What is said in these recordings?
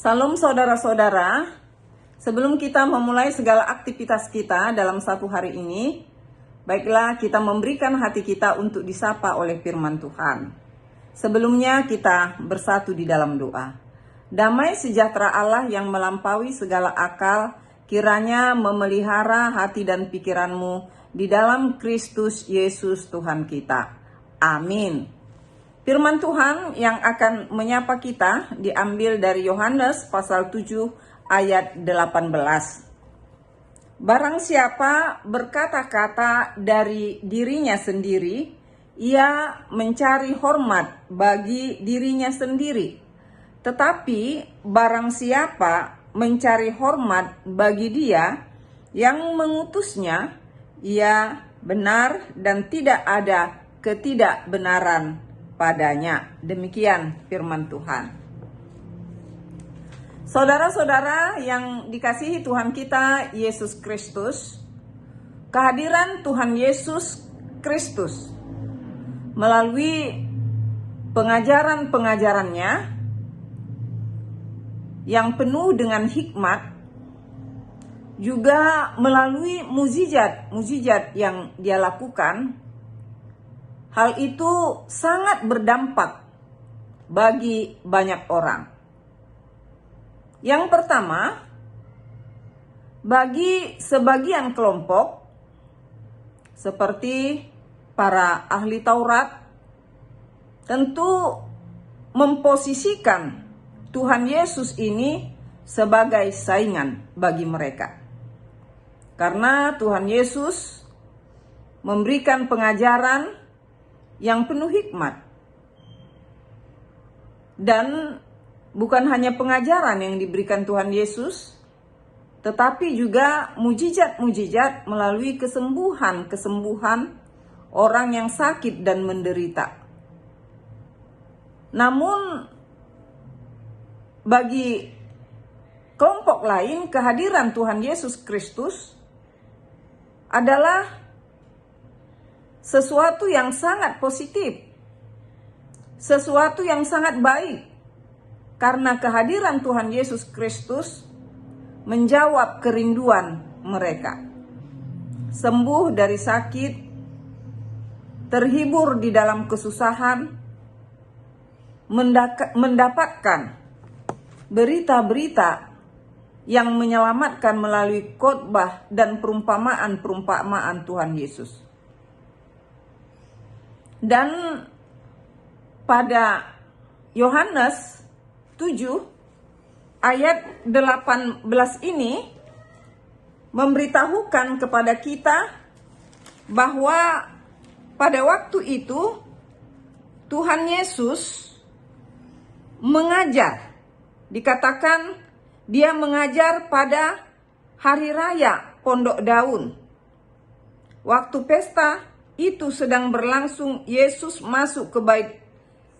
Salam saudara-saudara, sebelum kita memulai segala aktivitas kita dalam satu hari ini, baiklah kita memberikan hati kita untuk disapa oleh firman Tuhan. Sebelumnya kita bersatu di dalam doa. Damai sejahtera Allah yang melampaui segala akal, kiranya memelihara hati dan pikiranmu di dalam Kristus Yesus Tuhan kita. Amin. Firman Tuhan yang akan menyapa kita diambil dari Yohanes pasal 7 ayat 18. Barang siapa berkata-kata dari dirinya sendiri, ia mencari hormat bagi dirinya sendiri. Tetapi barang siapa mencari hormat bagi Dia yang mengutusnya, ia benar dan tidak ada ketidakbenaran padanya. Demikian firman Tuhan. Saudara-saudara yang dikasihi Tuhan kita Yesus Kristus, kehadiran Tuhan Yesus Kristus melalui pengajaran-pengajarannya yang penuh dengan hikmat, juga melalui mukjizat yang Dia lakukan. Hal itu sangat berdampak bagi banyak orang. Yang pertama, bagi sebagian kelompok seperti para ahli Taurat, tentu memposisikan Tuhan Yesus ini sebagai saingan bagi mereka. Karena Tuhan Yesus memberikan pengajaran yang penuh hikmat. Dan bukan hanya pengajaran yang diberikan Tuhan Yesus, tetapi juga mukjizat-mukjizat melalui kesembuhan orang yang sakit dan menderita. Namun bagi kelompok lain, kehadiran Tuhan Yesus Kristus adalah sesuatu yang sangat positif, sesuatu yang sangat baik, karena kehadiran Tuhan Yesus Kristus menjawab kerinduan mereka. Sembuh dari sakit, terhibur di dalam kesusahan, mendapatkan berita-berita yang menyelamatkan melalui khotbah dan perumpamaan-perumpamaan Tuhan Yesus. Dan pada Yohanes 7 ayat 18 ini memberitahukan kepada kita bahwa pada waktu itu Tuhan Yesus mengajar. Dikatakan Dia mengajar pada hari raya Pondok Daun. Waktu pesta itu sedang berlangsung, Yesus masuk ke bait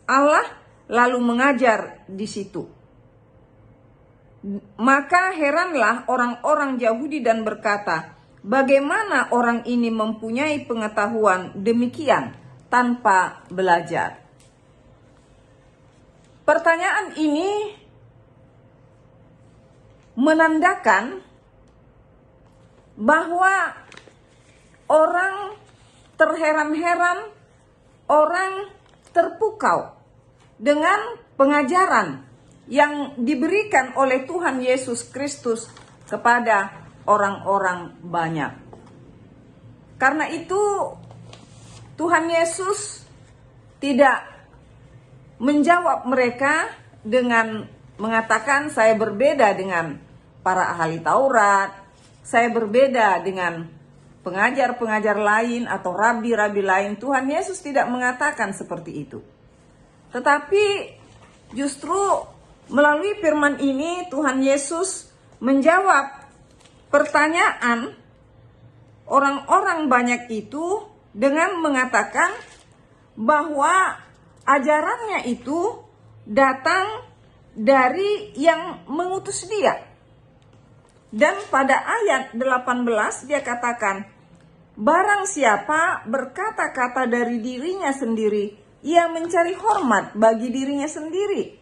Allah lalu mengajar di situ. Maka heranlah orang-orang Yahudi dan berkata, bagaimana orang ini mempunyai pengetahuan demikian tanpa belajar? Pertanyaan ini menandakan bahwa orang terheran-heran, orang terpukau dengan pengajaran yang diberikan oleh Tuhan Yesus Kristus kepada orang-orang banyak. Karena itu Tuhan Yesus tidak menjawab mereka dengan mengatakan saya berbeda dengan para ahli Taurat, saya berbeda dengan pengajar-pengajar lain atau rabi-rabi lain. Tuhan Yesus tidak mengatakan seperti itu. Tetapi justru melalui firman ini Tuhan Yesus menjawab pertanyaan orang-orang banyak itu dengan mengatakan bahwa ajarannya itu datang dari yang mengutus Dia. Dan pada ayat 18 Dia katakan, barang siapa berkata-kata dari dirinya sendiri, ia mencari hormat bagi dirinya sendiri.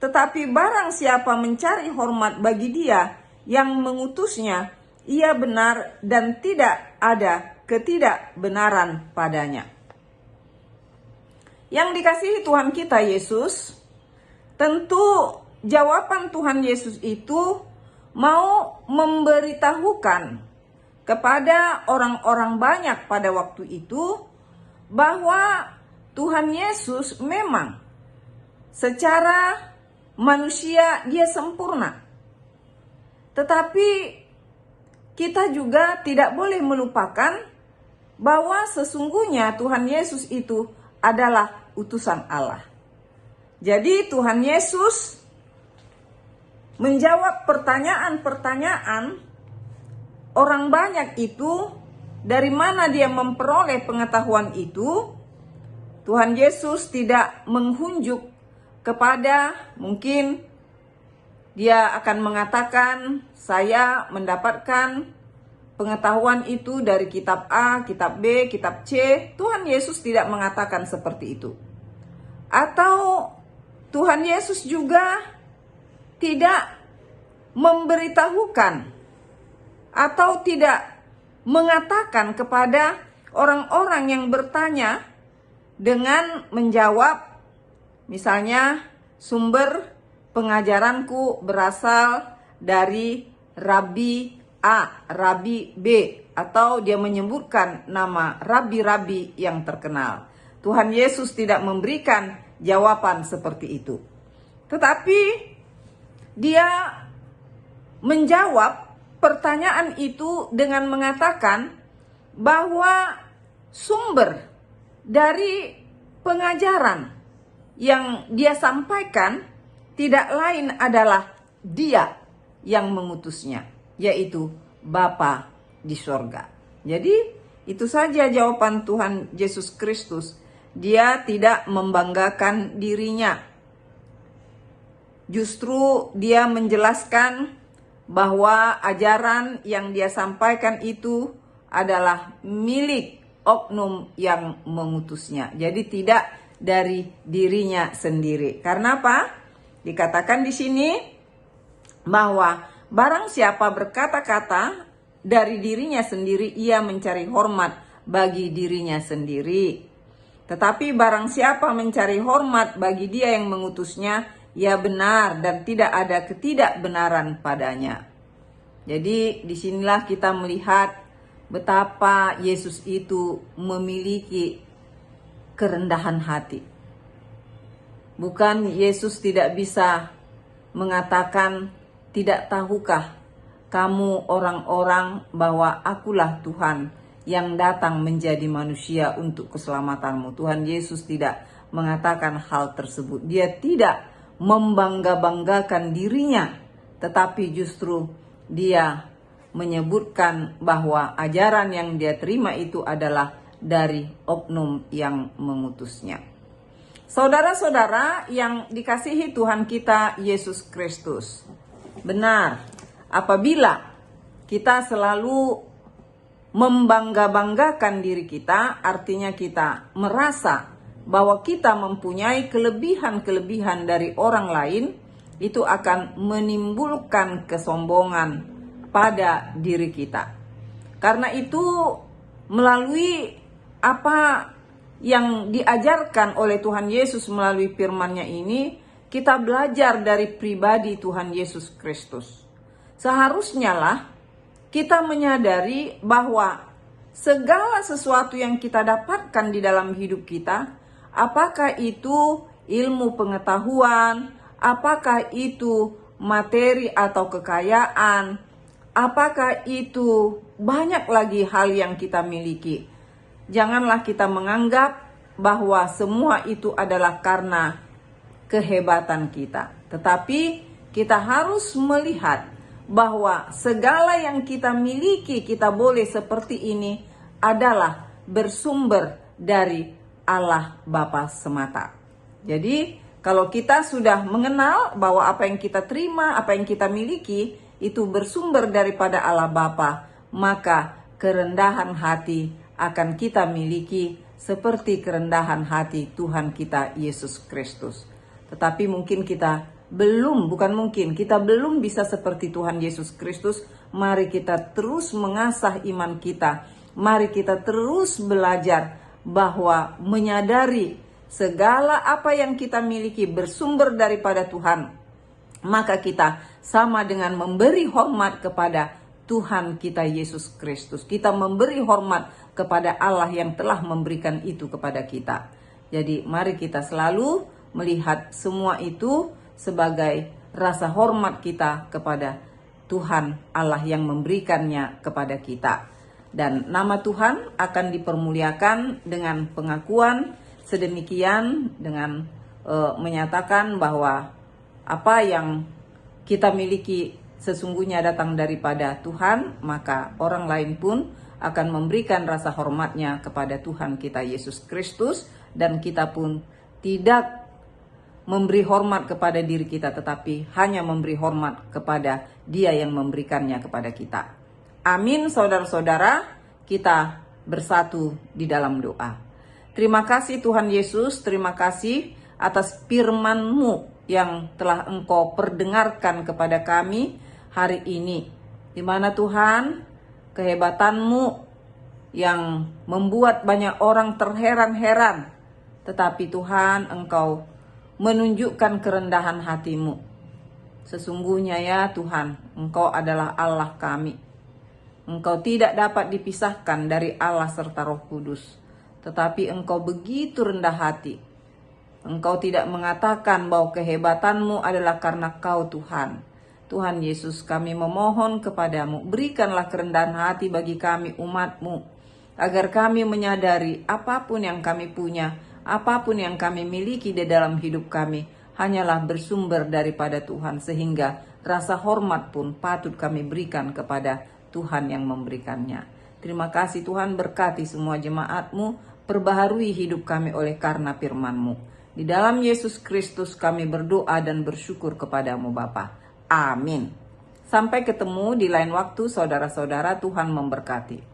Tetapi barang siapa mencari hormat bagi Dia yang mengutusnya, ia benar dan tidak ada ketidakbenaran padanya. Yang dikasihi Tuhan kita Yesus, tentu jawaban Tuhan Yesus itu mau memberitahukan kepada orang-orang banyak pada waktu itu bahwa Tuhan Yesus memang secara manusia Dia sempurna. Tetapi kita juga tidak boleh melupakan bahwa sesungguhnya Tuhan Yesus itu adalah utusan Allah. Jadi Tuhan Yesus menjawab pertanyaan-pertanyaan orang banyak itu. Dari mana Dia memperoleh pengetahuan itu? Tuhan Yesus tidak menghunjuk kepada, mungkin Dia akan mengatakan, saya mendapatkan pengetahuan itu dari kitab A, kitab B, kitab C. Tuhan Yesus tidak mengatakan seperti itu. Atau Tuhan Yesus juga tidak memberitahukan atau tidak mengatakan kepada orang-orang yang bertanya dengan menjawab, misalnya, sumber pengajaranku berasal dari Rabi A, Rabi B, atau dia menyebutkan nama rabi-rabi yang terkenal. Tuhan Yesus tidak memberikan jawaban seperti itu. Tetapi Dia menjawab pertanyaan itu dengan mengatakan bahwa sumber dari pengajaran yang Dia sampaikan tidak lain adalah Dia yang mengutusnya, yaitu Bapa di sorga. Jadi itu saja jawaban Tuhan Yesus Kristus. Dia tidak membanggakan dirinya. Justru Dia menjelaskan bahwa ajaran yang Dia sampaikan itu adalah milik oknum yang mengutusnya. Jadi tidak dari dirinya sendiri. Karena apa? Dikatakan di sini bahwa barang siapa berkata-kata dari dirinya sendiri, ia mencari hormat bagi dirinya sendiri. Tetapi barang siapa mencari hormat bagi Dia yang mengutusnya, ia benar dan tidak ada ketidakbenaran padanya. Jadi disinilah kita melihat betapa Yesus itu memiliki kerendahan hati. Bukan Yesus tidak bisa mengatakan, tidak tahukah kamu orang-orang bahwa akulah Tuhan yang datang menjadi manusia untuk keselamatanmu. Tuhan Yesus tidak mengatakan hal tersebut. Dia tidak membangga-banggakan dirinya, tetapi justru Dia menyebutkan bahwa ajaran yang Dia terima itu adalah dari oknum yang mengutusnya. Saudara-saudara yang dikasihi Tuhan kita Yesus Kristus, benar apabila kita selalu membangga-banggakan diri kita, artinya kita merasa bahwa kita mempunyai kelebihan-kelebihan dari orang lain, itu akan menimbulkan kesombongan pada diri kita. Karena itu melalui apa yang diajarkan oleh Tuhan Yesus melalui firman-Nya ini, kita belajar dari pribadi Tuhan Yesus Kristus. Seharusnya lah kita menyadari bahwa segala sesuatu yang kita dapatkan di dalam hidup kita, apakah itu ilmu pengetahuan, apakah itu materi atau kekayaan, apakah itu banyak lagi hal yang kita miliki. Janganlah kita menganggap bahwa semua itu adalah karena kehebatan kita. Tetapi kita harus melihat bahwa segala yang kita miliki, kita boleh seperti ini, adalah bersumber dari Allah Bapa semata. Jadi kalau kita sudah mengenal bahwa apa yang kita terima, apa yang kita miliki, itu bersumber daripada Allah Bapa, maka kerendahan hati akan kita miliki seperti kerendahan hati Tuhan kita Yesus Kristus. Tetapi mungkin kita bukan mungkin, kita belum bisa seperti Tuhan Yesus Kristus. Mari kita terus mengasah iman kita. Mari kita terus belajar bahwa menyadari segala apa yang kita miliki bersumber daripada Tuhan. Maka kita sama dengan memberi hormat kepada Tuhan kita Yesus Kristus. Kita memberi hormat kepada Allah yang telah memberikan itu kepada kita. Jadi mari kita selalu melihat semua itu sebagai rasa hormat kita kepada Tuhan Allah yang memberikannya kepada kita. Dan nama Tuhan akan dipermuliakan dengan pengakuan sedemikian, dengan menyatakan bahwa apa yang kita miliki sesungguhnya datang daripada Tuhan, maka orang lain pun akan memberikan rasa hormatnya kepada Tuhan kita Yesus Kristus, dan kita pun tidak memberi hormat kepada diri kita, tetapi hanya memberi hormat kepada Dia yang memberikannya kepada kita. Amin, saudara-saudara, kita bersatu di dalam doa. Terima kasih Tuhan Yesus, terima kasih atas firman-Mu yang telah Engkau perdengarkan kepada kami hari ini. Di mana Tuhan, kehebatanmu yang membuat banyak orang terheran-heran. Tetapi Tuhan, Engkau menunjukkan kerendahan hatimu. Sesungguhnya ya Tuhan, Engkau adalah Allah kami. Engkau tidak dapat dipisahkan dari Allah serta Roh Kudus. Tetapi Engkau begitu rendah hati. Engkau tidak mengatakan bahwa kehebatanmu adalah karena Kau Tuhan. Tuhan Yesus, kami memohon kepadamu, berikanlah kerendahan hati bagi kami umat-Mu, agar kami menyadari apapun yang kami punya, apapun yang kami miliki di dalam hidup kami, hanyalah bersumber daripada Tuhan, sehingga rasa hormat pun patut kami berikan kepada Tuhan yang memberikannya. Terima kasih Tuhan, berkati semua jemaat-Mu, perbaharui hidup kami oleh karena firman-Mu. Di dalam Yesus Kristus kami berdoa dan bersyukur kepadamu Bapa. Amin. Sampai ketemu di lain waktu, saudara-saudara. Tuhan memberkati.